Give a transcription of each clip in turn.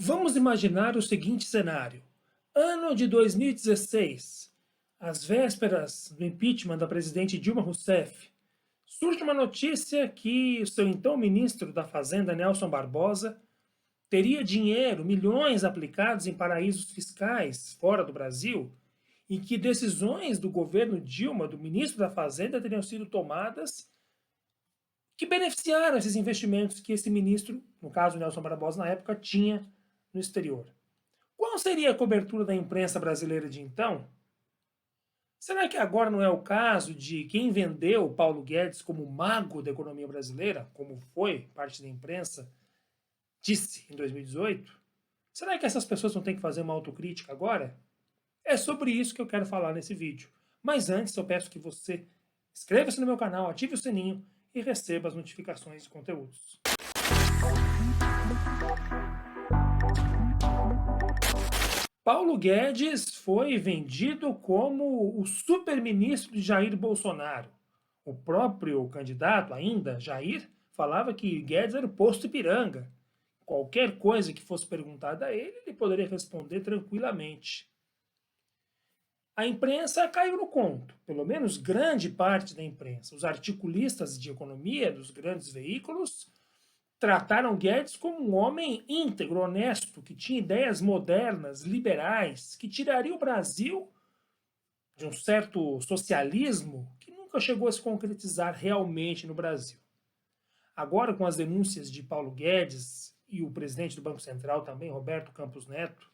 Vamos imaginar o seguinte cenário. Ano de 2016, às vésperas do impeachment da presidente Dilma Rousseff, surge uma notícia que o seu então ministro da Fazenda, Nelson Barbosa, teria dinheiro, milhões aplicados em paraísos fiscais fora do Brasil e que decisões do governo Dilma, do ministro da Fazenda, teriam sido tomadas que beneficiaram esses investimentos que esse ministro, no caso Nelson Barbosa, na época, tinha no exterior. Qual seria a cobertura da imprensa brasileira de então? Será que agora não é o caso de quem vendeu Paulo Guedes como mago da economia brasileira, como foi parte da imprensa, disse em 2018? Será que essas pessoas não têm que fazer uma autocrítica agora? É sobre isso que eu quero falar nesse vídeo. Mas antes eu peço que você inscreva-se no meu canal, ative o sininho e receba as notificações de conteúdos. Paulo Guedes foi vendido como o super-ministro de Jair Bolsonaro. O próprio candidato, ainda Jair, falava que Guedes era o posto Ipiranga. Qualquer coisa que fosse perguntada a ele, ele poderia responder tranquilamente. A imprensa caiu no conto, pelo menos grande parte da imprensa. Os articulistas de economia dos grandes veículos trataram Guedes como um homem íntegro, honesto, que tinha ideias modernas, liberais, que tiraria o Brasil de um certo socialismo que nunca chegou a se concretizar realmente no Brasil. Agora, com as denúncias de Paulo Guedes e o presidente do Banco Central também, Roberto Campos Neto,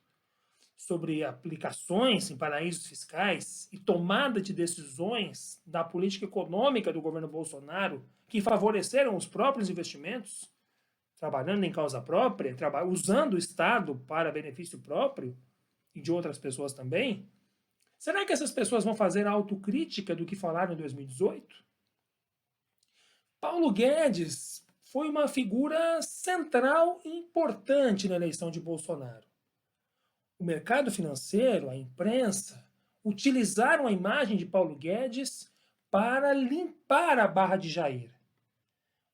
sobre aplicações em paraísos fiscais e tomada de decisões da política econômica do governo Bolsonaro que favoreceram os próprios investimentos, trabalhando em causa própria, usando o Estado para benefício próprio e de outras pessoas também, será que essas pessoas vão fazer a autocrítica do que falaram em 2018? Paulo Guedes foi uma figura central e importante na eleição de Bolsonaro. O mercado financeiro, a imprensa, utilizaram a imagem de Paulo Guedes para limpar a barra de Jair.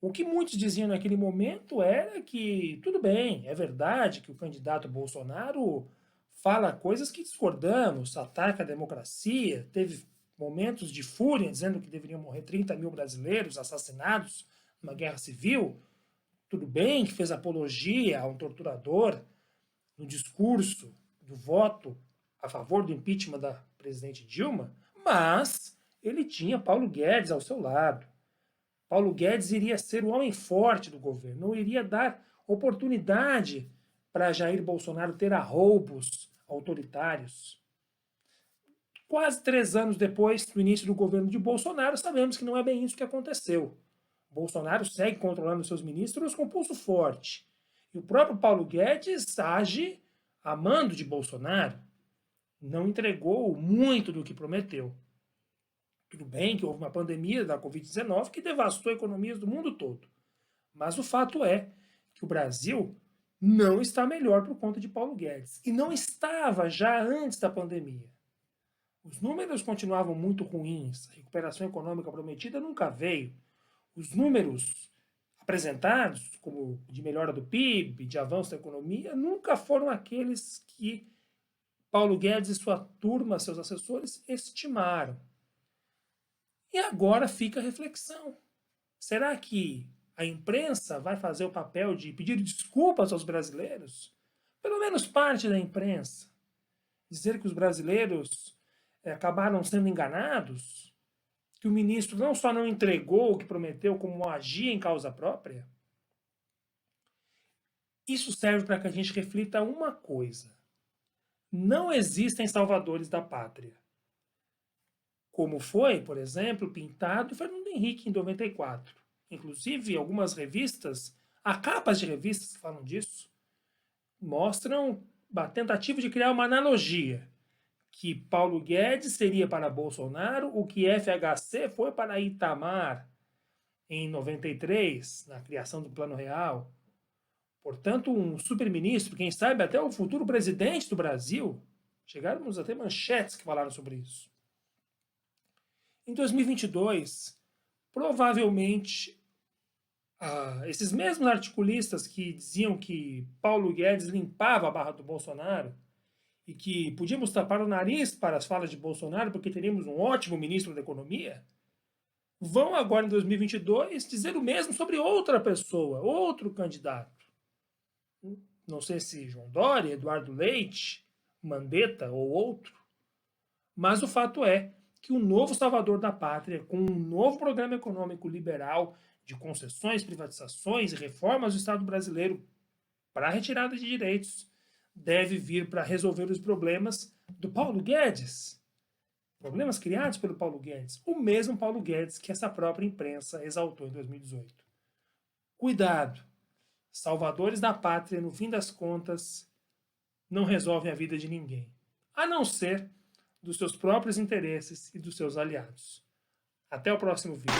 O que muitos diziam naquele momento era que, tudo bem, é verdade que o candidato Bolsonaro fala coisas que discordamos, ataca a democracia, teve momentos de fúria dizendo que deveriam morrer 30 mil brasileiros assassinados numa guerra civil. Tudo bem que fez apologia a um torturador no discurso do voto a favor do impeachment da presidente Dilma, mas ele tinha Paulo Guedes ao seu lado. Paulo Guedes iria ser o homem forte do governo, não iria dar oportunidade para Jair Bolsonaro ter arroubos autoritários. Quase 3 anos depois do início do governo de Bolsonaro, sabemos que não é bem isso que aconteceu. Bolsonaro segue controlando seus ministros com pulso forte. E o próprio Paulo Guedes age a mando de Bolsonaro. Não entregou muito do que prometeu. Tudo bem que houve uma pandemia da Covid-19 que devastou economias do mundo todo. Mas o fato é que o Brasil não está melhor por conta de Paulo Guedes. E não estava já antes da pandemia. Os números continuavam muito ruins, a recuperação econômica prometida nunca veio. Os números apresentados, como de melhora do PIB, de avanço da economia, nunca foram aqueles que Paulo Guedes e sua turma, seus assessores, estimaram. E agora fica a reflexão. Será que a imprensa vai fazer o papel de pedir desculpas aos brasileiros? Pelo menos parte da imprensa. Dizer que os brasileiros acabaram sendo enganados? Que o ministro não só não entregou o que prometeu, como agia em causa própria? Isso serve para que a gente reflita uma coisa. Não existem salvadores da pátria. Como foi, por exemplo, pintado Fernando Henrique em 94. Inclusive, algumas revistas, há capas de revistas que falam disso, mostram a tentativa de criar uma analogia, que Paulo Guedes seria para Bolsonaro o que FHC foi para Itamar em 93, na criação do Plano Real. Portanto, um super-ministro, quem sabe até o futuro presidente do Brasil. Chegaram até manchetes que falaram sobre isso. Em 2022, provavelmente Esses mesmos articulistas que diziam que Paulo Guedes limpava a barra do Bolsonaro e que podíamos tapar o nariz para as falas de Bolsonaro porque teríamos um ótimo ministro da Economia, vão agora em 2022 dizer o mesmo sobre outra pessoa, outro candidato. Não sei se João Dória, Eduardo Leite, Mandetta ou outro, mas o fato é que o novo salvador da pátria, com um novo programa econômico liberal de concessões, privatizações e reformas do Estado brasileiro para a retirada de direitos, deve vir para resolver os problemas do Paulo Guedes. Problemas criados pelo Paulo Guedes. O mesmo Paulo Guedes que essa própria imprensa exaltou em 2018. Cuidado! Salvadores da pátria, no fim das contas, não resolvem a vida de ninguém, a não ser dos seus próprios interesses e dos seus aliados. Até o próximo vídeo.